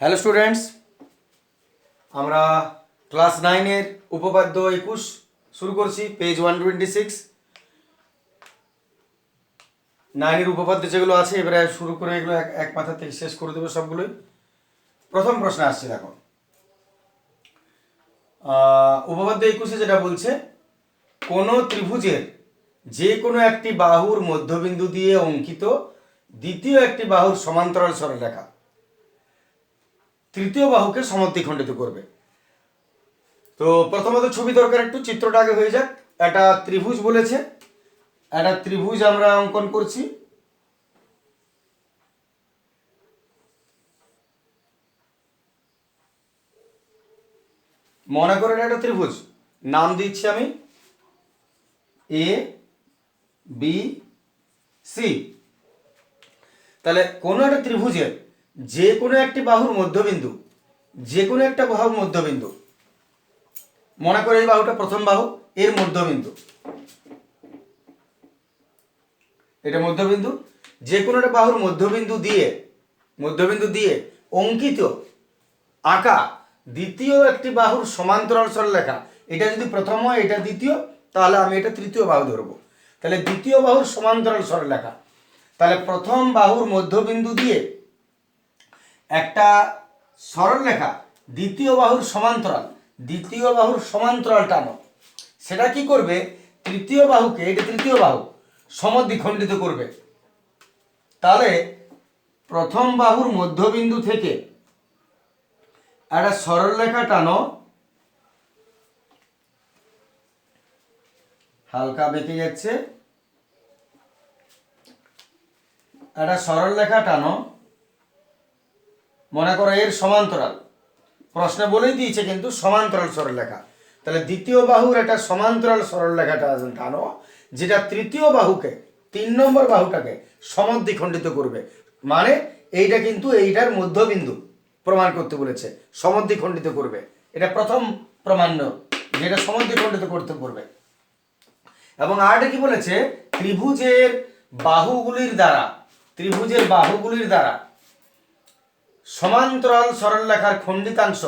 Hello students, আমরা class 9-এর উপপাদ্য 21 শুরু করছি। পেজ 126। 9-এর উপপাদ্য যেগুলো আছে এবারে শুরু করে এগুলো এক মাথা থেকে শেষ করে দেবো সবগুলোই। প্রথম প্রশ্ন আসছে, দেখো উপপাদ্য 21-এ যেটা বলছে, কোনো ত্রিভুজের যে কোনো একটি বাহুর মধ্যবিন্দু দিয়ে অঙ্কিত দ্বিতীয় একটি বাহুর সমান্তরাল সরলরেখা তৃতীয় বাহুকে সমদ্বিখণ্ডিত করবে। তো প্রথমত ছবি দরকার, একটু চিত্রটা আগে হয়ে যাক। একটা ত্রিভুজ বলেছে, একটা ত্রিভুজ আমরা অঙ্কন করছি। মনে করেন একটা ত্রিভুজ, নাম দিচ্ছি আমি এ বি সি। তাহলে কোনো একটা ত্রিভুজের যে কোনো একটি বাহুর মধ্যবিন্দু, যে কোনো একটা বাহুর মধ্যবিন্দু, মনে করে এই বাহুটা প্রথম বাহু, এর মধ্যবিন্দু, এটা মধ্যবিন্দু, যে কোনো একটা বাহুর মধ্যবিন্দু দিয়ে অঙ্কিত আঁকা দ্বিতীয় একটি বাহুর সমান্তরাল সরলরেখা। এটা যদি প্রথম হয়, এটা দ্বিতীয়, তাহলে আমি এটা তৃতীয় বাহু ধরবো। তাহলে দ্বিতীয় বাহুর সমান্তরাল সরলরেখা, তাহলে প্রথম বাহুর মধ্যবিন্দু দিয়ে একটা সরলরেখা দ্বিতীয় বাহুর সমান্তরাল টানো। সেটা কি করবে? তৃতীয় বাহুকে, এটা তৃতীয় বাহু, সমদ্বিখণ্ডিত করবে। তাহলে প্রথম বাহুর মধ্যবিন্দু থেকে একটা সরলরেখা টানো, হালকা বেঁকে যাচ্ছে, একটা সরলরেখা টানো, মনে করো এর সমান্তরাল, প্রশ্নে বলেই দিয়েছে কিন্তু সমান্তরাল সরলরেখা। তাহলে দ্বিতীয় বাহুর একটা সমান্তরাল সরলরেখাটা টানো, যেটা তৃতীয় বাহুকে, 3 নম্বর বাহুটাকে সমদ্বিখণ্ডিত করবে। মানে এইটা কিন্তু এইটার মধ্যবিন্দু প্রমাণ করতে বলেছে, সমদ্বিখণ্ডিত করবে। এটা প্রথম প্রমাণ্য, যেটা সমদ্বিখণ্ডিত করতে করবে। এবং আরেকটা কি বলেছে, ত্রিভুজের বাহুগুলির দ্বারা সমান্তরাল সরলরেখার খণ্ডিতাংশ,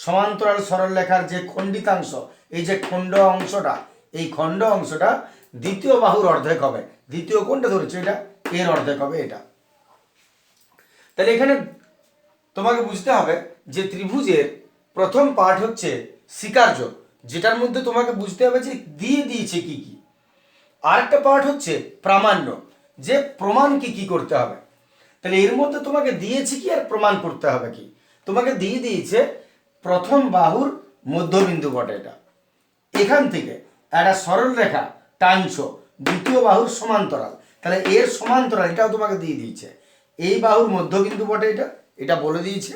সমান্তরাল সরলরেখার যে খণ্ডিতাংশ, এই যে খণ্ড অংশটা, এই খণ্ড অংশটা দ্বিতীয় বাহুর অর্ধেক হবে। দ্বিতীয় কোনটা ধরেছে? এটা, এর অর্ধেক হবে এটা। তাহলে এখানে তোমাকে বুঝতে হবে যে ত্রিভুজের প্রথম পার্ট হচ্ছে স্বীকার্য, যেটার মধ্যে তোমাকে বুঝতে হবে যে দিয়ে দিয়েছে কি কি। আরেকটা পার্ট হচ্ছে প্রামাণ্য, যে প্রমাণ কি কি করতে হবে। তাহলে এর মধ্যে তোমাকে দিয়েছে কি আর প্রমাণ করতে হবে কি। তোমাকে দিয়ে দিয়েছে প্রথম বাহুর মধ্যবিন্দু বটে এটা, এখান থেকে একটা সরল রেখা টানছো দ্বিতীয় বাহুর সমান্তরাল। তাহলে এর সমান্তরাল এটাও তোমাকে দিয়ে দিয়েছে। এই বাহুর মধ্যবিন্দু বটে এটা, এটা বলে দিয়েছে।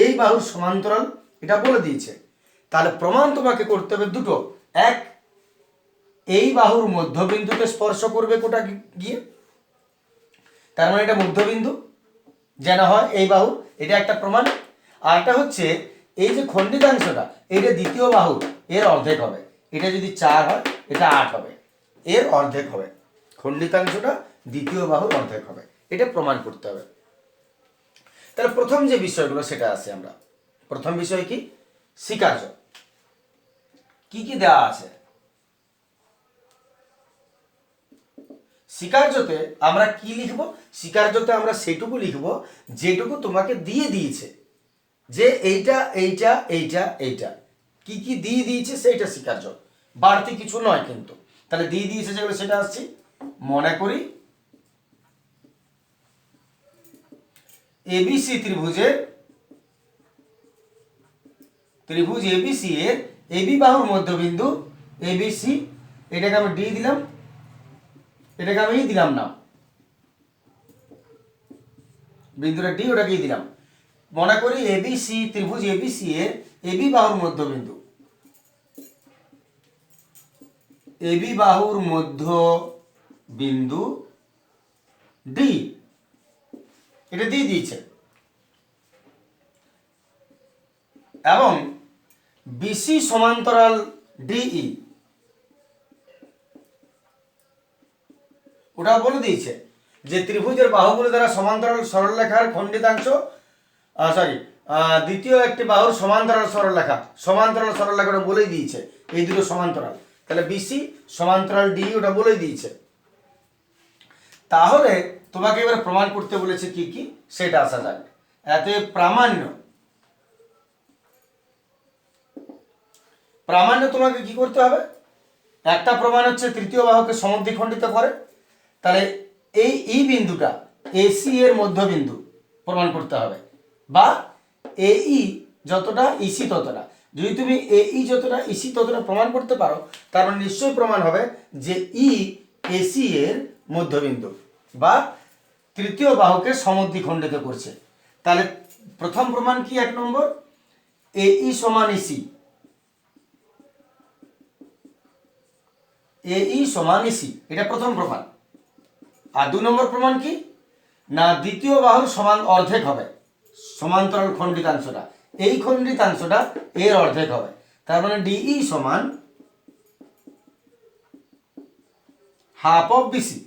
এই বাহুর সমান্তরাল এটা বলে দিয়েছে। তাহলে প্রমাণ তোমাকে করতে হবে দুটো। এক, এই বাহুর মধ্যবিন্দুতে স্পর্শ করবে কোটা গিয়ে, তার মানে এটা মধ্যবিন্দু যেন হয় এই বাহু, এটা একটা প্রমাণ। আর একটা হচ্ছে এই যে খণ্ডিতাংশটা, এটা দ্বিতীয় বাহু, এর অর্ধেক হবে। এটা যদি 4 হয়, এটা 8 হবে, এর অর্ধেক হবে। খণ্ডিতাংশটা দ্বিতীয় বাহুর অর্ধেক হবে, এটা প্রমাণ করতে হবে। তাহলে প্রথম যে বিষয়গুলো সেটা আছে, আমরা প্রথম বিষয় কি? স্বীকার্য। কি কি দেওয়া আছে স্বীকার্যতে? আমরা কি লিখব? স্বীকার্যতে আমরা সেটুকু লিখব যেটুকু তোমাকে দিয়ে দিয়েছে, যে এইটা এইটা এইটা এইটা কি কি দিয়ে দিয়েছে সেইটা স্বীকার্য, বাড়তি কিছু নয় কিন্তু। তাহলে দিয়ে দিয়েছে যেগুলো সেটা আসছি। মনে করি এবিসি ত্রিভুজ এবিসি এর এবি বাহুর মধ্যবিন্দু এবিসি, এটাকে আমি ডি দিলাম, এটাকে আমি দিলাম না, বিন্দুটা ডি, ওটাকে দিলাম। মনে করি এবিসি ত্রিভুজ এবিসি এর এবি বাহুর মধ্যবিন্দু, এবি বাহুর মধ্য বিন্দু ডি, এটা দিয়ে দিয়েছে। এবং বিসি সমান্তরাল ডিই, ওটা বলে দিয়েছে যে ত্রিভুজের বাহুগুলো দ্বারা সমান্তরাল সরলরেখার খণ্ডিতাংশ, দ্বিতীয় একটি বাহুর সমান্তরাল সরলরেখা, সমান্তরাল সরলরেখাটা বলেই দিয়েছে, এই দুটো সমান্তরাল, তাহলে বিসি সমান্তরাল ডি ওটা বলেই দিয়েছে। তাহলে তোমাকে এবার প্রমাণ করতে বলেছে কি কি সেটা আসা যাক। এতে প্রামাণ্য, প্রামাণ্য তোমাকে কি করতে হবে, একটা প্রমাণ হচ্ছে তৃতীয় বাহুকে সমদ্বিখণ্ডিত করে, তাহলে এই এই বিন্দুটা এসি এর মধ্যবিন্দু প্রমাণ করতে হবে, বা এই যতটা ইসি ততটা, যদি তুমি এই যতটা ইসি ততটা প্রমাণ করতে পারো, তার মানে নিশ্চয়ই প্রমাণ হবে যে ই এসি এর মধ্যবিন্দু বা তৃতীয় বাহুকে সমদ্বিখণ্ডিত করছে। তাহলে প্রথম প্রমাণ কি, 1 নম্বর এই সমান ইসি, এই সমান ইসি, এটা প্রথম প্রমাণ। আর 2 নম্বর প্রমাণ কি না, দ্বিতীয় বাহুর সমান অর্ধেক হবে সমান্তরাল খণ্ডিতাংশটা, এই খণ্ডিতাংশটা এর অর্ধেক হবে, তার মানে ডিই সমান হাফ অফ বিসি।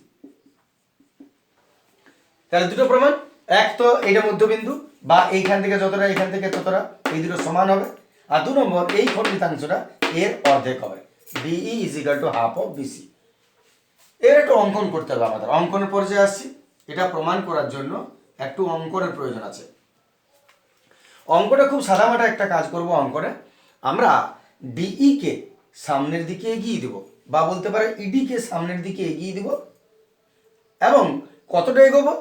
তাহলে দুটো প্রমাণ, এক তো এটা মধ্যবিন্দু বা এইখান থেকে যতটা এখান থেকে ততটা, এই দুটো সমান হবে, আর 2 নম্বর এই খণ্ডিতাংশটা এর অর্ধেক হবে, DE is equal to half of BC. এর একটু অঙ্কন করতে হবে আমাদের, অঙ্কনের পর্যায়ে আসছি। এটা প্রমাণ করার জন্য একটু অঙ্কনের প্রয়োজন আছে। অঙ্কটা খুব সাদামাটা একটা কাজ করব। অঙ্কনে আমরা ডিই কে সামনের দিকে এগিয়ে দেব, বা বলতে পারে ইডি কে সামনের দিকে এগিয়ে দেব, এবং কতটা এগোবো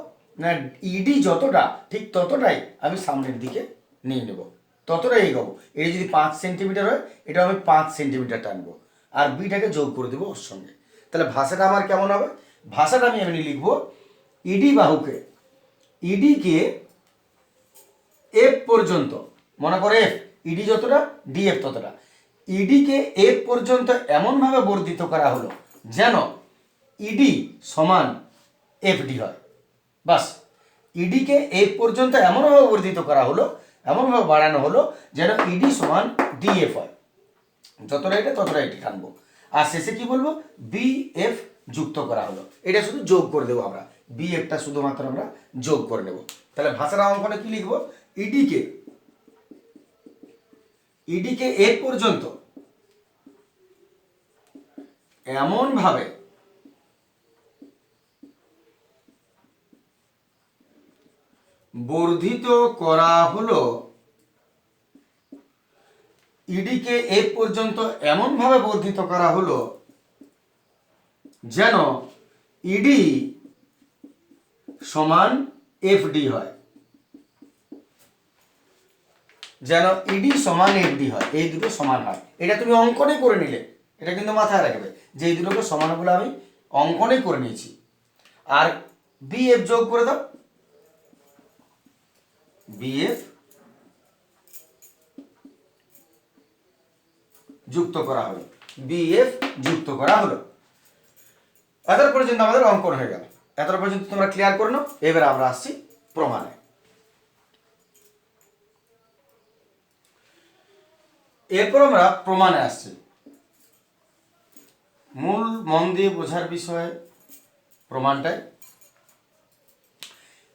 না, ইডি যতটা ঠিক ততটাই আমি সামনের দিকে নিয়ে নেব, ততটাই এগোবো। এটা যদি 5 সেন্টিমিটার হয়, এটা আমি 5 সেন্টিমিটার টানবো, আর বিটাকে যোগ করে দেবো ওর সঙ্গে। তাহলে ভাষাটা আমার কেমন হবে, ভাষাটা আমি এমনি লিখবো, ইডি বাহুকে, ইডিকে এফ পর্যন্ত, মনে করে এফ, ইডি যতটা ডিএফ ততটা, ইডিকে এফ পর্যন্ত এমনভাবে বর্ধিত করা হলো যেন ইডি সমান এফডি হয়। বাস, ইডিকে এফ পর্যন্ত এমনভাবে বর্ধিত করা হলো, এমনভাবে বাড়ানো হলো যেন ইডি সমান ডিএফ হয়, যতটা এটা ততটা এটি টানবো, আর শেষে কি বলবো, বিএফ যুক্ত করা হলো, এটা শুধু যোগ করে দেবো আমরা, বিএফটা শুধুমাত্র আমরা যোগ করে নেব। তাহলে ভাষার অঙ্কনে কি লিখবো, ইডিকে, ইডিকে এফ পর্যন্ত এমন ভাবে বর্ধিত করা হলো, ইডিকে এফ পর্যন্ত এমন ভাবে বর্ধিত করা হলো যেন ইডি সমান এফডি হয়, যেন ইডি সমান এফডি হয়, এই দুটো সমান হয়। এটা তুমি অঙ্কনে করে নিলে, এটা কিন্তু মাথায় রাখবে যে এই দুটোকে সমানগুলো আমি অঙ্কনে করে নিয়েছি। আর বিএফ যোগ করে দাও, বিএফ যুক্ত করা হলো, বিএফ যুক্ত করা হলো। এত পর্যন্ত আমাদের অঙ্কন হয়ে গেল, এত পর্যন্ত তোমরা ক্লিয়ার করে নাও। এবার আমরা আসছি প্রমাণে। এরপর আমরা প্রমাণে আসছি। মূল মন দিয়ে বোঝার বিষয় প্রমাণটাই।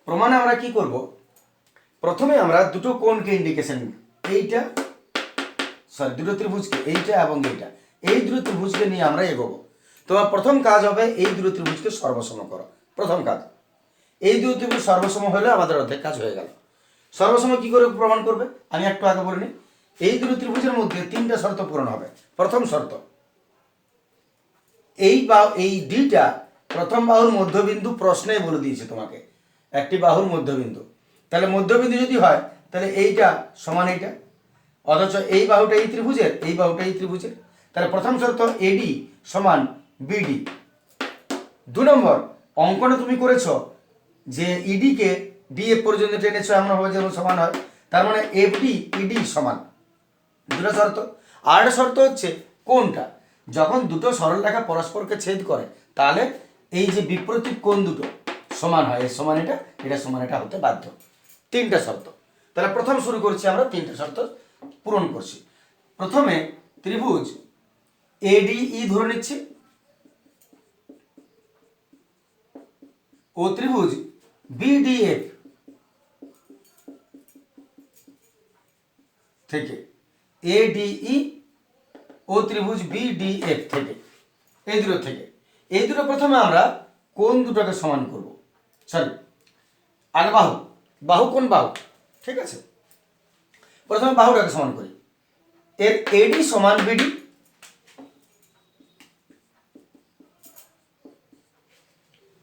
প্রমাণে আমরা কি করব, প্রথমে আমরা দুটো কোণকে ইন্ডিকেশন, এইটা সরি দুটো ত্রিভুজকে, এইটা এবং এইটা, এই দুটো ত্রিভুজকে নিয়ে আমরা এগোবো। তোমার প্রথম কাজ হবে এই দুটো ত্রিভুজকে সর্বসম করো, প্রথম কাজ। এই দুটো ত্রিভুজ সর্বসম হলে আমাদের অর্ধেক কাজ হয়ে গেল। সর্বসম কি করে প্রমাণ করবে আমি একটু আগে বলে নিই। এই দুটো ত্রিভুজের মধ্যে 3টা শর্ত পূরণ হবে। প্রথম শর্ত, এই ডিটা প্রথম বাহুর মধ্যবিন্দু, প্রশ্নে বলে দিয়েছে তোমাকে একটি বাহুর মধ্যবিন্দু, তাহলে মধ্যবিন্দু যদি হয় তাহলে এইটা সমান এইটা, অথচ এই বাহুটা এই ত্রিভুজের, এই বাহুটা এই ত্রিভুজের, তাহলে প্রথম শর্ত এডি সমান বিডি। 2 নম্বর, অঙ্কনে তুমি করেছো যে ইডিকে ডিএফ পর্যন্ত টেনেছো এমনভাবে যেন সমান হয়, তার মানে এফডি ইডি সমান, দুটো শর্ত। আর একটা শর্ত হচ্ছে কোনটা, যখন দুটো সরলরেখা পরস্পরকে ছেদ করে তাহলে এই যে বিপরীত কোণ দুটো সমান হয়, এর সমান এটা, এটা সমান এটা হতে বাধ্য। 3টা শর্ত। তাহলে প্রথম শুরু করছি আমরা, 3টা শর্ত পূরণ করছি। প্রথমে ত্রিভুজ এডিই ধরে নিচ্ছি ও ত্রিভুজ বিডিএফ থেকে, ADE ও ত্রিভুজ BDF থেকে, এই দুটো থেকে, এই দুটো প্রথমে আমরা কোন দুটোকে সমান করব, সরি আগে বাহু, বাহু কোন বাহু, ঠিক আছে, প্রথমে বাহুটাকে সমান করি। এর AD সমান BD,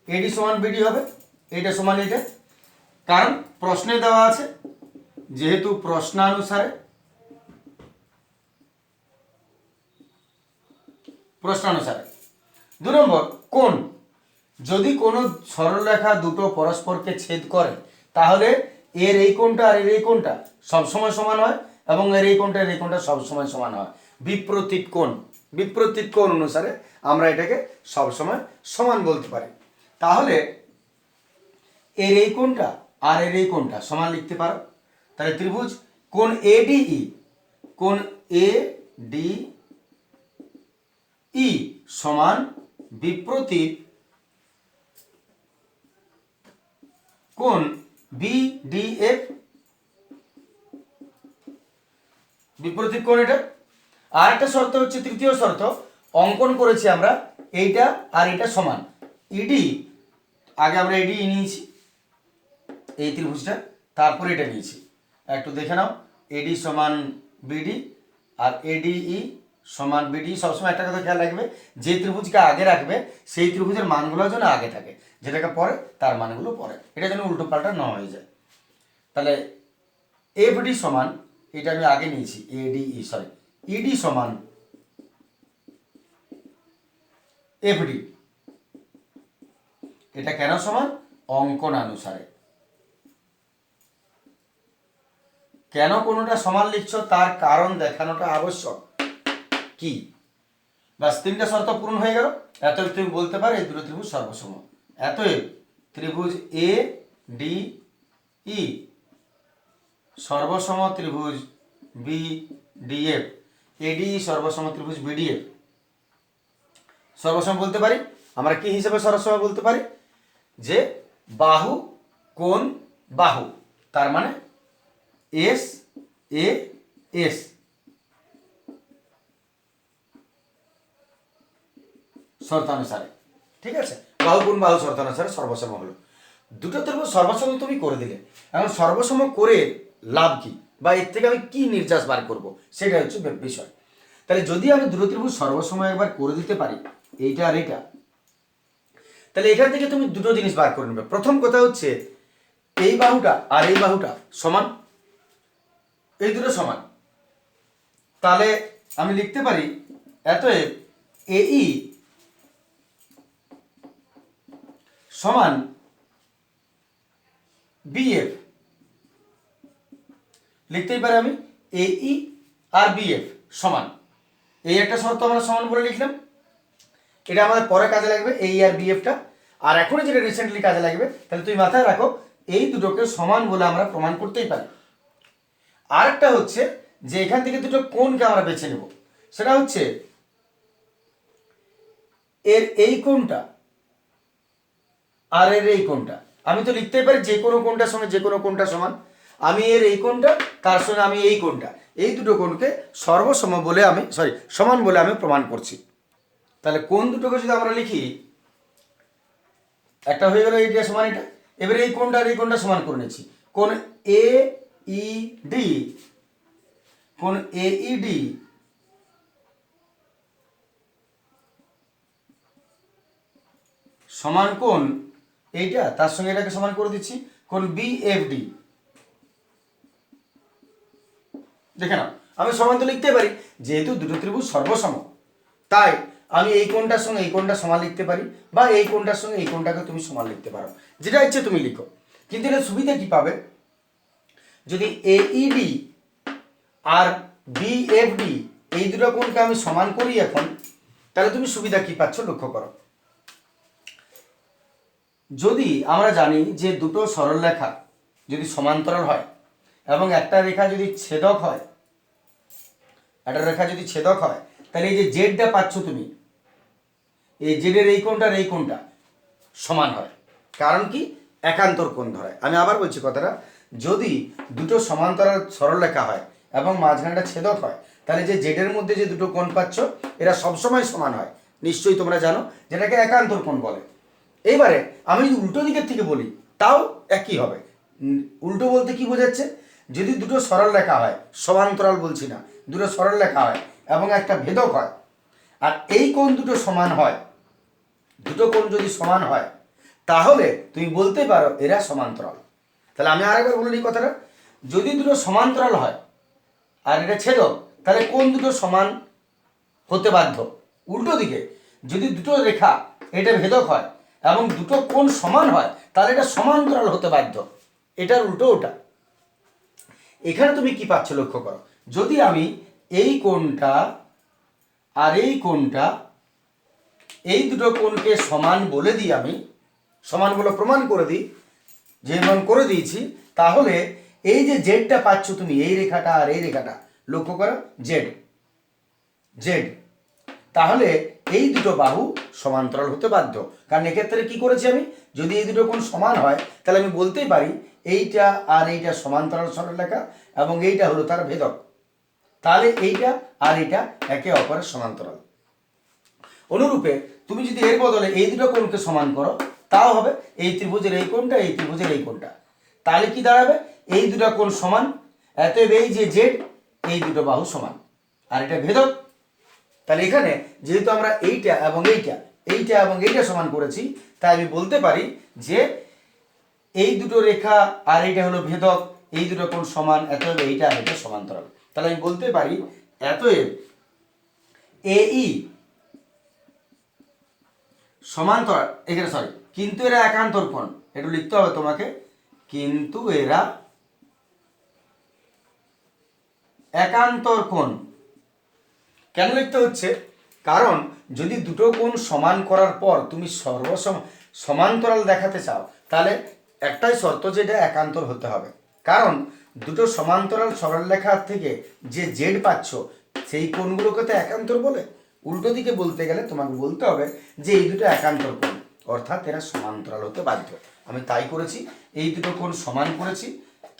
AD সমান BD হবে, এটা সমান এটা, কারণ প্রশ্নে দেওয়া আছে, যেহেতু প্রশ্নানুসারে দু নম্বর কোণ, যদি কোনো সরলরেখা দুটো পরস্পরকে ছেদ করে তাহলে এর এই কোণটা আর এর এই কোণটা সবসময় সমান হয় এবং এর এই কোণটা এর এই কোণটা সবসময় সমান হয়। বিপরীত কোণ অনুসারে আমরা এটাকে সবসময় সমান বলতে পারি। তাহলে এর এই কোণটা আর এর এই কোণটা সমান লিখতে পারো। তাহলে ত্রিভুজ কোণ ADE, কোণ ADE সমান বিপরীত কোণ BDF, বিপরীত কোণ এটা। আর একটা শর্ত হচ্ছে, তৃতীয় শর্ত, অঙ্কন করেছি আমরা এইটা আর এটা সমান, ED আগে আমরা ED নিয়েছি এই ত্রিভুজটা, তারপরে এটা নিয়েছি, একটু দেখে নাও, AD সমান BD আর ADE সমান BD। সবসময় একটা কথা খেয়াল রাখবে, যে ত্রিভুজকে আগে রাখবে সেই ত্রিভুজের মানগুলো যেন আগে থাকে, যেটাকে পরে তার মানগুলো পরে, এটা যেন উল্টো পাল্টা না হয়ে যায়। তাহলে FD সমান, এটা আমি আগে নিয়েছি ED সমান FD, এটা কেন সমান, অঙ্কনানুসারে। কেন কোনোটা সমান লিখছো তার কারণ দেখানোটা আবশ্যক। কি, বাস তিনটা শর্ত পূরণ হয়ে গেল। এতএব তুমি বলতে পারো এই দুটো ত্রিভুজ সর্বসম। এতএব ত্রিভুজ ADE সর্বসম ত্রিভুজ BDF, ADE সর্বসম ত্রিভুজ BDF সর্বসম বলতে পারি। আমরা কি হিসেবে সর্বসম বলতে পারি, যে বাহু কোণ বাহু, তার মানে SAS শর্তানুসারে, ঠিক আছে, বাহু কোণ বাহু শর্তানুসারে সর্বসম হলো। দুটো ত্রিভুজ সর্বসম তুমি করে দিলে, এখন সর্বসম করে লাভ কি, বা এর থেকে আমি কি নির্যাস বার করব, সেটা হচ্ছে বিষয়। তাহলে যদি আমি দুটো ত্রিভুজ সর্বসম একবার করে দিতে পারি, এইটা আর এইটা, তাহলে এখান থেকে তুমি দুটো জিনিস বার করে নেবে। প্রথম কথা হচ্ছে এই বাহুটা আর এই বাহুটা সমান, এই দুটো সমান, তাহলে আমি লিখতে পারি অতএব AE সমান BF, লিখতেই পারি আমি AE আর BF সমান, এই একটা শর্ত আমরা সমান বলে লিখলাম, এটা আমাদের পরে কাজে লাগবে AE আর BFটা। আর এখন যেটা রিসেন্টলি কাজে লাগবে, তাহলে তুমি মাথায় রাখো এই দুটোকে সমান বলে আমরা প্রমাণ করতেই পারি। আরেকটা হচ্ছে যে এখান থেকে দুটো কোণকে আমরা বেছে নেব, সেটা হচ্ছে এর এই কোণটা আর এর এই কোণটা, আমি তো লিখতেই পারি যে কোনো কোণটার সঙ্গে যে কোনো কোণটা সমান, আমি এর এই কোণটা তার সঙ্গে আমি এই কোণটা, এই দুটো কোণকে সর্বসম বলে আমি সমান বলে আমি প্রমাণ করছি। তাহলে কোণ দুটোকে যদি আমরা লিখি, একটা হয়ে গেল এইটা সমান এটা, এবারে এই কোণটা আর এই কোণটা সমান করে নিচ্ছি, কোণ AED, কোণ AED সমান কোণ এইটা, তার সঙ্গে এটাকে সমান করে দিচ্ছি কোণ BFD। দেখে নাও, আমি সমান তো লিখতে পারি, যেহেতু দুটো ত্রিভুজ সর্বসম, তাই আমি এই কোণটার সঙ্গে এই কোণটা সমান লিখতে পারি, বা এই কোণটার সঙ্গে এই কোণটাকে তুমি সমান লিখতে পারো, যেটা ইচ্ছে তুমি লিখো। কিন্তু এটা সুবিধা কি পাবে, যদি AED আর BFD এই দুটো কোণকে আমি সমান করি এখন, তাহলে তুমি সুবিধা কি পাচ্ছ লক্ষ্য করো। যদি আমরা জানি যে দুটো সরলরেখা যদি সমান্তরাল হয় এবং একটা রেখা যদি ছেদক হয়, একটা রেখা যদি ছেদক হয়, তাহলে এই যে জেডটা পাচ্ছ তুমি, এই জেডের এই কোণটা আর এই কোণটা সমান হয়। কারণ কি, একান্তর কোণ ধরায়। আমি আবার বলছি কথাটা, যদি দুটো সমান্তরাল সরলরেখা হয় এবং মাঝখানেটা ছেদক হয়, তাহলে যে জেডের মধ্যে যে দুটো কোণ পাচ্ছ এরা সবসময় সমান হয়, নিশ্চয়ই তোমরা জানো, যেটাকে একান্তর কোণ বলে। এইবারে আমি যদি উল্টো দিকের থেকে বলি তাও একই হবে। উল্টো বলতে কি বোঝাচ্ছে, যদি দুটো সরল রেখা হয়, সমান্তরাল বলছি না, দুটো সরল রেখা হয় এবং একটা ভেদক হয়, আর এই কোণ দুটো সমান হয়, দুটো কোণ যদি সমান হয় তাহলে তুমি বলতে পারো এরা সমান্তরাল। তাহলে আমি আরেকবার বলি কথাটা, যদি দুটো সমান্তরাল হয় আর এটা ছেদক, তাহলে কোণ দুটো সমান হতে বাধ্য। উল্টো দিকে যদি দুটো রেখা এটা ভেদক হয় এবং দুটো কোণ সমান হয় তাহলে এটা সমান্তরাল হতে বাধ্য। এটার উল্টো ওটা। এখানে তুমি কি পাচ্ছ লক্ষ্য করো, যদি আমি এই কোণটা আর এই কোণটা, এই দুটো কোণকে সমান বলে দিই, আমি সমান বলে প্রমাণ করে দিই, যেমন করে দিয়েছি, তাহলে এই যে জেডটা পাচ্ছ তুমি, এই রেখাটা আর এই রেখাটা লক্ষ্য করো, জেড জেড, তাহলে এই দুটো বাহু সমান্তরাল হতে বাধ্য। কারণ এক্ষেত্রে কি করেছি আমি, যদি এই দুটো কোণ সমান হয় তাহলে আমি বলতেই পারি এইটা আর এইটা সমান্তরাল সরলরেখা এবং এইটা হলো তার ভেদক, তাহলে এইটা আর এইটা একে অপরের সমান্তরাল। অনুরূপে তুমি যদি এর বদলে এই দুটো কোণকে সমান করো তাও হবে, এই ত্রিভুজের এই কোণটা, এই ত্রিভুজের এই কোণটা, তাহলে কি দাঁড়াবে, এই দুটো কোণ সমান, অতএব এই যে জেড, এই দুটো বাহু সমান, আর এটা ভেদক। তাহলে এখানে যেহেতু আমরা এইটা এবং এইটা, এইটা এবং এইটা সমান করেছি, তাই আমি বলতে পারি যে এই দুটো রেখা আর এইটা হলো ভেদক, এই দুটো কোণ সমান, অতএব এইটা আর এটা সমান্তরাল। তাহলে আমি বলতে পারি অতএব এই সমান্তরাল, এখানে সরি, কিন্তু এরা একান্তর কোণ, একটু লিখতে হবে তোমাকে, কিন্তু এরা একান্তর কোণ। কেন লিখতে হচ্ছে, কারণ যদি দুটো কোণ সমান করার পর তুমি সমান্তরাল দেখাতে চাও তাহলে একটাই শর্ত, যে এটা একান্তর হতে হবে। কারণ দুটো সমান্তরাল সরলরেখার থেকে যে জেড পাচ্ছ সেই কোণগুলোকে তো একান্তর বলে। উল্টো দিকে বলতে গেলে তোমাকে বলতে হবে যে এই দুটো একান্তর কোণ, অর্থাৎ এরা সমান্তরাল হতে বাধ্য। আমি তাই করেছি, এই দুটো কোণ সমান করেছি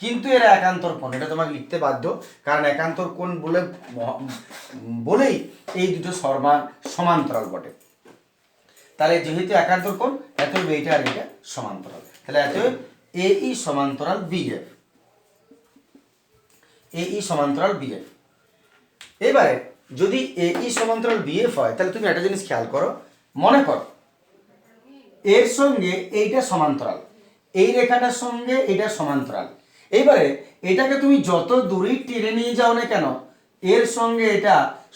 কিন্তু এরা একান্তর কোণ, এটা তোমাকে লিখতে বাধ্য, কারণ একান্তর কোণ বলেই এই দুটো সমান্তরাল বটে। তাহলে যেহেতু একান্তর কোণ, অতএব এইটা আর এটা সমান্তরাল, তাহলে অতএব এই সমান্তরাল বিএফ, এই সমান্তরাল বিএফ। এবারে যদি এই সমান্তরাল বিএফ হয় তাহলে তুমি একটা জিনিস খেয়াল করো, মনে করো এর সঙ্গে এইটা সমান্তরাল, এই রেখাটার সঙ্গে এটা সমান্তরাল। এবারে এটাকে তুমি যত দূরেই টেনে নিয়ে যাও না কেন, এর সঙ্গে এটা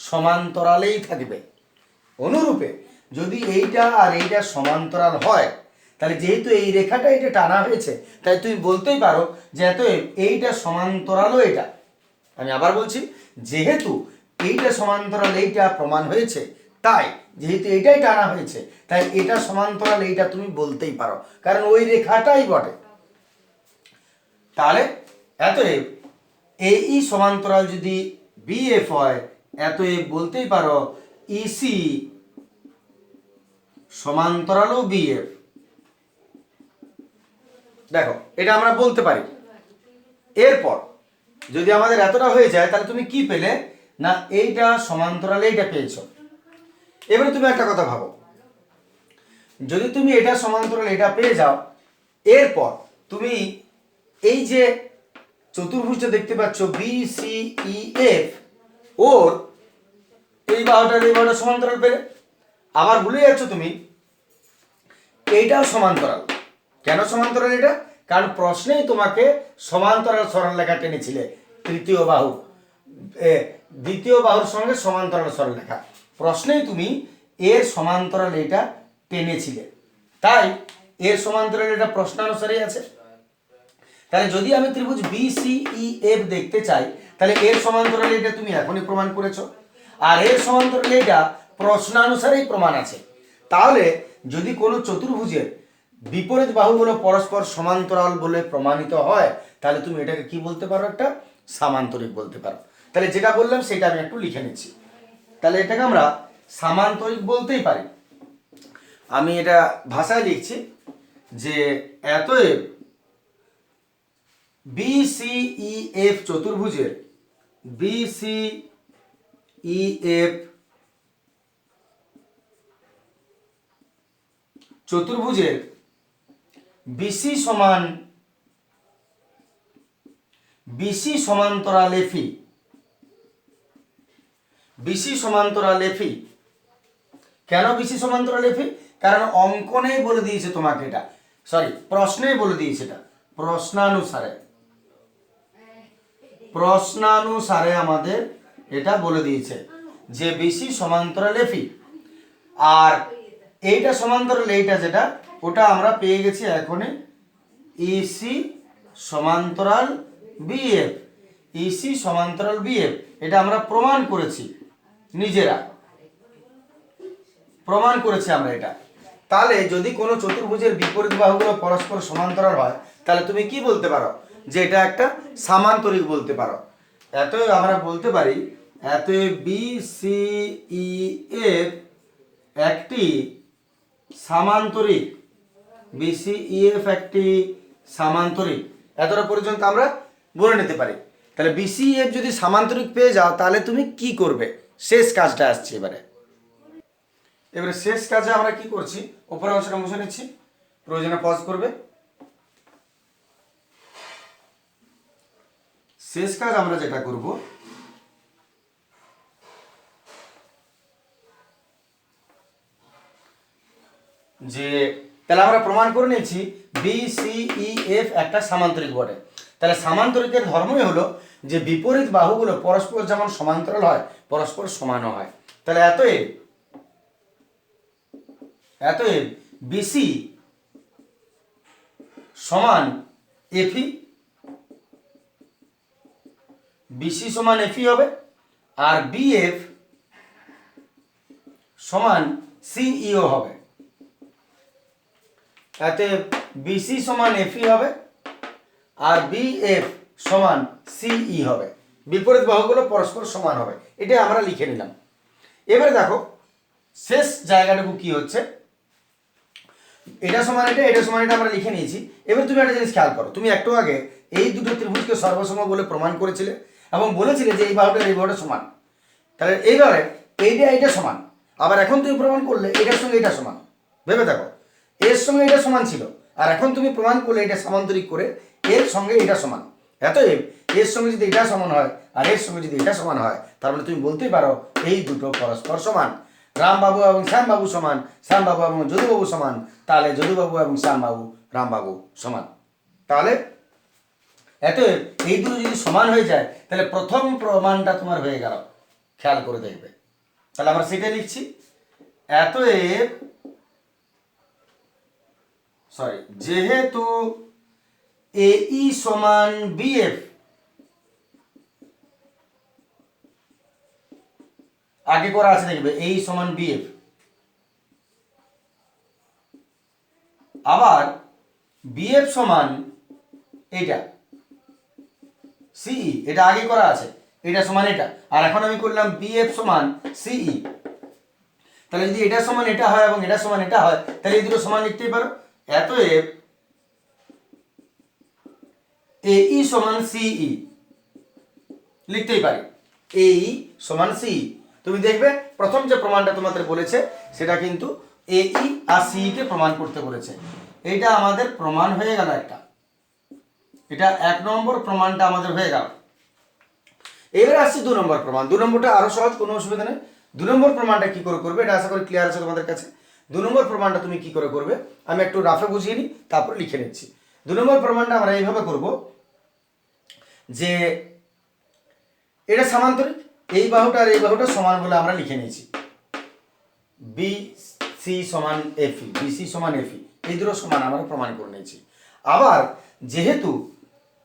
সমান্তরালেই থাকবে। অনুরূপে যদি এইটা আর এইটা সমান্তরাল হয়, তাহলে যেহেতু এই রেখাটা এটা টানা হয়েছে, তাই তুমি বলতেই পারো যে অতএব এইটা সমান্তরালও এটা। আমি আবার বলছি, যেহেতু এইটা সমান্তরাল এইটা প্রমাণ হয়েছে, তাই যেহেতু এইটাই টানা হয়েছে তাই এটা সমান্তরাল এইটা তুমি বলতেই পারো, কারণ ওই রেখাটাই বটে। তাহলে অতএব এই সমান্তরাল যদি বিএফ হয়, অতএব বলতেই পারো ইসি সমান্তরালও বিএফ। দেখো এটা আমরা বলতে পারি। এরপর যদি আমাদের এতটা হয়ে যায় তাহলে তুমি কি পেলে না, এইটা সমান্তরাল এইটা পেয়েছো। এবারে তুমি একটা কথা ভাবো, যদি তুমি এটা সমান্তরাল এটা পেয়ে যাও, এরপর তুমি এই যে চতুর্ভুজটা দেখতে পাচ্ছ বি সি ই এফ, ওর এই বাহুটা সমান্তরাল পেলে। আবার ভুলে যাচ্ছ তুমি এইটাও সমান্তরাল। কেন সমান্তরাল এটা, কারণ প্রশ্নেই তোমাকে সমান্তরাল সরলরেখা টেনেছিলে, তৃতীয় বাহু দ্বিতীয় বাহুর সঙ্গে সমান্তরাল সরলরেখা, প্রশ্নেই তুমি এর সমান্তরাল এটা টেনেছিলে, তাই এর সমান্তরাল এটা প্রশ্নানুসারেই আছে। তাহলে যদি আমি ত্রিভুজ বি সি ই এফ দেখতে চাই তাহলে এর সমান্তরাল এটা তুমি এখনই প্রমাণ করেছো, আর এর সমান্তরাল এটা প্রশ্নানুসারেই প্রমাণ আছে। তাহলে যদি কোনো চতুর্ভুজের বিপরীত বাহুগুলো পরস্পর সমান্তরাল বলে প্রমাণিত হয় তাহলে তুমি এটাকে কি বলতে পারো, একটা সামান্তরিক বলতে পারো। তাহলে যেটা বললাম সেটা আমি একটু লিখে নিচ্ছি, তাহলে এটাকে আমরা সামান্তরিক বলতেই পারি। আমি এটা ভাষায় লিখছি যে অতএব বি সি ই এফ চতুর্ভুজের বিসি ইএফ চতুর্ভুজের বিসি সমান্তরাল এফি, বিসি সমান্তরাল এফি। কেন বিসি সমান্তরাল এফি? কারণ অঙ্কনেই বলে দিয়েছে তোমাকে এটা, সরি প্রশ্নেই বলে দিয়েছে এটা, প্রশ্নানুসারে আমাদের এটা বলে দিয়েছে যে বিসি সমান্তরাল এফি। আর এইটা সমান্তরাল এইটা যেটা, ওটা আমরা পেয়ে গেছি এখনই ইসি সমান্তরাল বিএফ, ইসি সমান্তরাল বিএফ। এটা আমরা প্রমাণ করেছি, নিজেরা প্রমাণ করেছি আমরা এটা। তাহলে যদি কোনো চতুর্ভুজের বিপরীত বাহুগুলো পরস্পর সমান্তরাল হয়, তাহলে তুমি কি বলতে পারো? যে এটা একটা সামান্তরিক বলতে পারো। এতএব আমরা বলতে পারি, এতএব বিসিইএফ একটি সামান্তরিক, বিসিইএফ একটি সামান্তরিক। এতটা পর্যন্ত আমরা বলে নিতে পারি। তাহলে বিসিইএফ যদি সামান্তরিক পেয়ে যাও, তাহলে তুমি কি করবে? শেষ কাজটা আসছে এবারে শেষ কাজে আমরা কি করছি, উপরের অংশটা মুছে নিচ্ছি, প্রয়োজনে পজ করবে। শেষ কাজ আমরা যেটা করব, যে তাহলে আমরা প্রমাণ করে নিয়েছি বিসিইএফ একটা সামান্তরিক বটে। তাহলে সামান্তরিকের ধর্মই হলো যে বিপরীত বাহুগুলো পরস্পর যেমন সমান্তরাল হয়, পরস্পর সমানও হয়। তাহলে এতএব বিসি সমান এফি, বিসি সমান এফি হবে, আর বিএফ সমান সিইও হবে। অতএব বিসি সমান এফই হবে আর বিএফ সমান সিই হবে, বিপরীত বাহুগুলো পরস্পর সমান হবে। এটা আমরা লিখে নিলাম। এবারে দেখো শেষ জায়গাটুকু কি হচ্ছে, এটা সমান এটা, এটা সমান এটা আমরা লিখে নিয়েছি। এবার তুমি একটা জিনিস খেয়াল করো, তুমি একটু আগে এই দুটো ত্রিভুজকে সর্বসম বলে প্রমাণ করেছিলে এবং বলেছিলে যে এই বাহুটা এই বাহুটা সমান। তাহলে এইবারে এইটা সমান, আবার এখন তুমি প্রমাণ করলে এটার সঙ্গে এটা সমান। ভেবে দেখো, এর সঙ্গে এটা সমান ছিল, আর এখন তুমি প্রমাণ করলে এটা সামান্তরিক করে এর সঙ্গে এটা সমান। এতএব এর সঙ্গে যদি এটা সমান হয় আর এর সঙ্গে যদি এটা সমান হয়, তার মানে তুমি বলতেই পারো এই দুটো পরস্পর সমান। রামবাবু এবং শ্যামবাবু সমান, শ্যামবাবু এবং যদুবাবু সমান, তাহলে যদুবাবু এবং শ্যামবাবু রামবাবু সমান। তাহলে এতএব এই দুটো যদি সমান হয়ে যায়, তাহলে প্রথম প্রমাণটা তোমার হয়ে গেল। খেয়াল করে দেখবে, তাহলে আমরা সেটাই লিখছি। এতএব যেহেতু এই সমান বিএফ, আগে করা আছে দেখবে এই সমান বিএফ, আবার বিএফ সমান এইটা সিই, এটা আগে করা আছে, এটা সমান এটা, আর এখন আমি করলাম বিএফ সমান সিই। তাহলে যদি এটা সমান এটা হয় এবং এটা সমান এটা হয়, তাহলে এই দুটো সমান লিখতেই পারো। এতএব এই সমান সিই লিখতেই পারি, এই সমান সিই। তুমি দেখবে প্রথম যে প্রমাণটা তোমাদের বলেছে সেটা কিন্তু এই আর সিই কে প্রমাণ করতে বলেছে। এইটা আমাদের প্রমাণ হয়ে গেল একটা, এটা 1 নম্বর প্রমাণটা আমাদের হয়ে গেল। এবারে আসছে 2 নম্বর প্রমাণ। 2 নম্বরটা আরো সহজ, কোনো অসুবিধা নেই। 2 নম্বর প্রমাণটা কি করে করবে, এটা আশা করি ক্লিয়ার আছে তোমাদের কাছে। 2 নম্বর প্রমাণটা তুমি কি করে করবে, আমি একটু রাফে বুঝিয়ে নিই, তারপর লিখে নিচ্ছি। 2 নম্বর প্রমাণটা আমরা এইভাবে করব যে এটা সামান্তরিক, এই বাহুটা আর এই বাহুটা সমান বলে আমরা লিখে নিয়েছি, বিসি সমান এফি, বিসি সমান এফি, এই দুটো সমান আমরা প্রমাণ করে নিয়েছি। আবার যেহেতু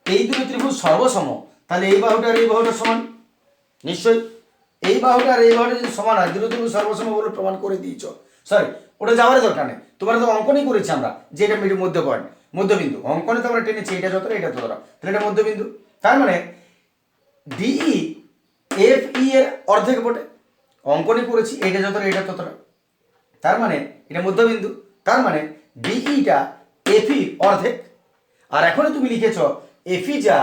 এই দুটো ত্রিভুজ সর্বসম, তাহলে এই বাহুটা আর এই বাহুটা সমান, নিশ্চয়ই এই বাহুটা আর এই বাহুটা যদি সমান হয়, দুটো ত্রিভুজ সর্বসম বলে প্রমাণ করে দিয়েছ। সরি, ওটা যাওয়ার দরকার নেই, তোমার তো অঙ্কনই করেছি আমরা যে এটা মধ্য পয়েন্ট, মধ্যবিন্দু। অঙ্কনে তো আমরা টেনেছি এটা যতটা এটা ততটা, তাহলে এটা মধ্যবিন্দু। তার মানে ডিই এফ ই এর অর্ধেক বটে, অঙ্কনই করেছি এটা যতটা এটা ততটা, তার মানে এটা মধ্যবিন্দু। তার মানে ডিইটা এফি অর্ধেক, আর এখনো তুমি লিখেছ এফি যা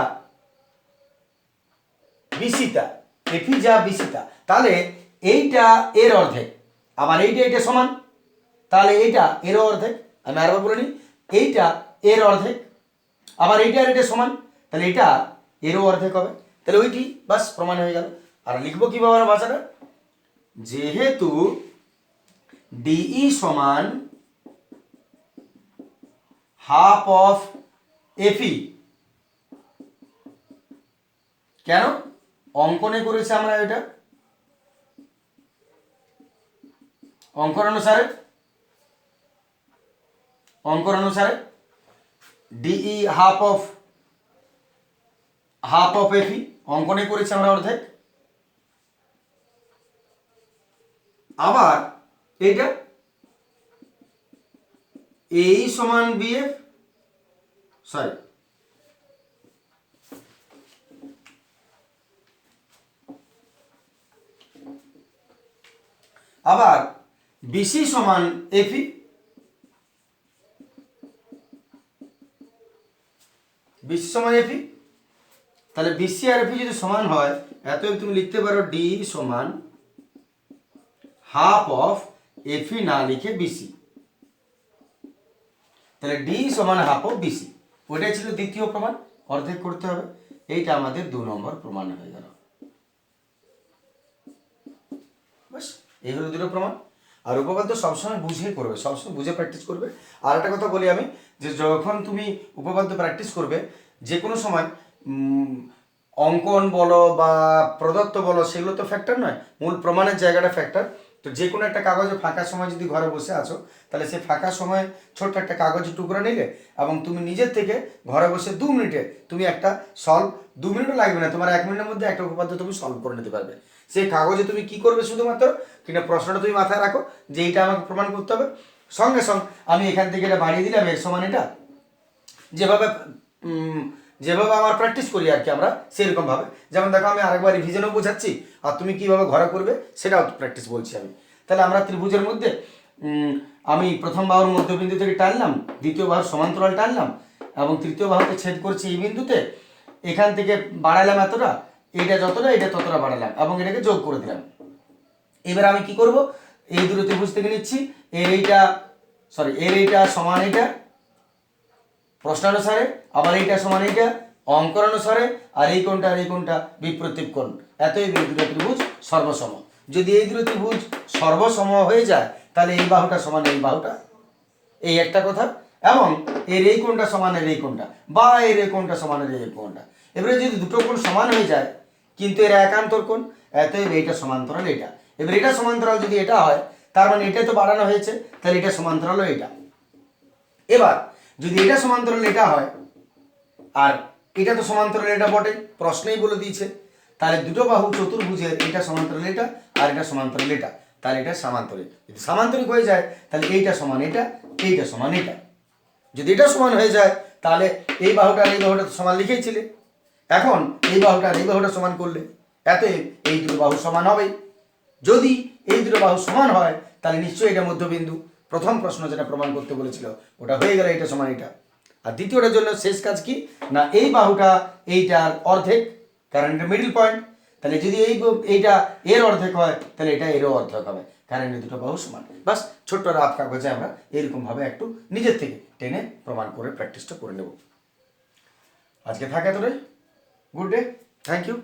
বিসিতা, এফি যা বিসিতা, তাহলে এইটা এর অর্ধেক, আবার এইটা সমান, তাহলে এইটা এরও অর্ধেক। আমি আরেকবার বলে নিই, এইটা এর অর্ধেক, আবার এইটা আর এটা সমান, তাহলে এটা এরও অর্ধেক হবে। তাহলে ওইটি বাস প্রমাণ হয়ে গেল। আর লিখবো কিভাবে আমরা ভাষাটা, যেহেতু ডিই সমান হাফ অফ এফি, কেন অঙ্কনে করেছে আমরা এটা অঙ্কন অনুসারে ডিই হাফ অফ এফি অঙ্কনে করেছি আমরা অর্ধেক, আবার এইটা এই সমান বিএফ, সরি আবার বিসি সমান এফি, বিসি সমান এফি, তাহলে বিসি আর এফি যদি সমান হয়, এতএব তুমি লিখতে পারো ডি সমান হাফ অফ এফি না লিখে বিসি, তাহলে ডি সমান হাফ অফ বিসি। ওইটাই ছিল দ্বিতীয় প্রমাণ, অর্ধেক করতে হবে। এইটা আমাদের 2 নম্বর প্রমাণ হয়ে গেল। বাস এই হলো দুটো প্রমাণ। আর উপপাদ্য সবসময় বুঝেই করবে, সবসময় বুঝে প্র্যাকটিস করবে। আর একটা কথা বলি আমি, যে যখন তুমি উপপাদ্য প্র্যাকটিস করবে, যে কোনো সময় অঙ্কন বলো বা প্রদত্ত বলো, সেগুলো তো ফ্যাক্টর নয়, মূল প্রমাণের জায়গাটা ফ্যাক্টর। তো যে কোনো একটা কাগজে ফাঁকা সময় যদি ঘরে বসে আছো, তাহলে সেই ফাঁকা সময় ছোট্ট একটা কাগজের টুকরো নিলে এবং তুমি নিজের থেকে ঘরে বসে 2 মিনিটে তুমি একটা সলভ, 2 মিনিটও লাগবে না, তোমার 1 মিনিটের মধ্যে একটা উপপাদ্য তুমি সলভ করে নিতে পারবে। সেই কাগজে তুমি কি করবে শুধুমাত্র, কিনা প্রশ্নটা তুমি মাথায় রাখো যে এইটা আমাকে প্রমাণ করতে হবে, সঙ্গে সঙ্গে আমি এখান থেকে এটা বাড়িয়ে দিলাম এর সমান এটা, যেভাবে আমার প্র্যাকটিস করি আর কি আমরা, সেরকমভাবে। যেমন দেখো আমি আরেকবার রিভিশনও বোঝাচ্ছি, আর তুমি কীভাবে ঘরে করবে সেটাও প্র্যাকটিস বলছি আমি। তাহলে আমরা ত্রিভুজের মধ্যে আমি প্রথম বাহুর মধ্যবিন্দু থেকে টানলাম, দ্বিতীয় বাহুর সমান্তরাল টানলাম, এবং তৃতীয় বাহুতে ছেদ করছি এই বিন্দুতে, এখান থেকে বাড়ালাম এতটা, এইটা যতটা এটা ততটা বাড়ালাম, এবং এটাকে যোগ করে দিলাম। এবার আমি কি করব, এই দুটো ত্রিভুজ থেকে নিচ্ছি, এর এইটা সমান এইটা প্রশ্নানুসারে, আবার এইটা সমান এইটা অঙ্কন অনুসারে, আর এই কোণটা বিপ্রতীপ কোণ, এতই এই দুটো ত্রিভুজ সর্বসম। যদি এই দুটো ত্রিভুজ সর্বসম হয়ে যায়, তাহলে এই বাহুটা সমান এই বাহুটা, এই একটা কথা, এবং এর এই কোণটা সমান এর এই কোণটা, বা এর এই কোণটা সমান এর এই কোণটা। এবারে যদি দুটো কোণ সমান হয়ে যায় কিন্তু এর একান্তর কোণ, এতএব এইটা সমান্তরাল এটা। এবার এটা সমান্তরাল যদি এটা হয়, তার মানে এটা তো বাড়ানো হয়েছে, তাহলে এটা সমান্তরালও এটা। এবার যদি এটা সমান্তরাল এটা হয়, আর এটা তো সমান্তরাল এটা বটে, প্রশ্নেই বলে দিয়েছে, তাহলে দুটো বাহু চতুর্ভুজের এটা সমান্তরাল এটা আর এটা সমান্তরাল এটা, তাহলে এটা সামান্তরিক। যদি সামান্তরিক হয়ে যায়, তাহলে এইটা সমান এটা, এইটা সমান এটা। যদি এটা সমান হয়ে যায়, তাহলে এই বাহুটা আর এই বাহুটা সমান লিখেছিলে, এখন এই বাহুটা আর এই বাহুটা সমান করলে এতএব এই দুটো বাহু সমান হবে। যদি এই দুটো বাহু সমান হয়, তাহলে নিশ্চয়ই এটা মধ্যবিন্দু। প্রথম প্রশ্ন যেটা প্রমাণ করতে বলেছিল ওটা হয়ে গেল, এটা সমান এটা। আর দ্বিতীয়টার জন্য শেষ কাজ কি না, এই বাহুটা এইটার অর্ধেক, কারণ এটা মিডল পয়েন্ট। তাহলে যদি এইটা এর অর্ধেক হয়, তাহলে এটা এরও অর্ধেক হবে, কারণ এই দুটো বাহু সমান। বাস ছোট্ট রাফ কাগজে আমরা এরকমভাবে একটু নিজের থেকে টেনে প্রমাণ করে প্র্যাকটিসটা করে নেব। আজকে থাকে তোরে, গুড ডে, থ্যাংক ইউ।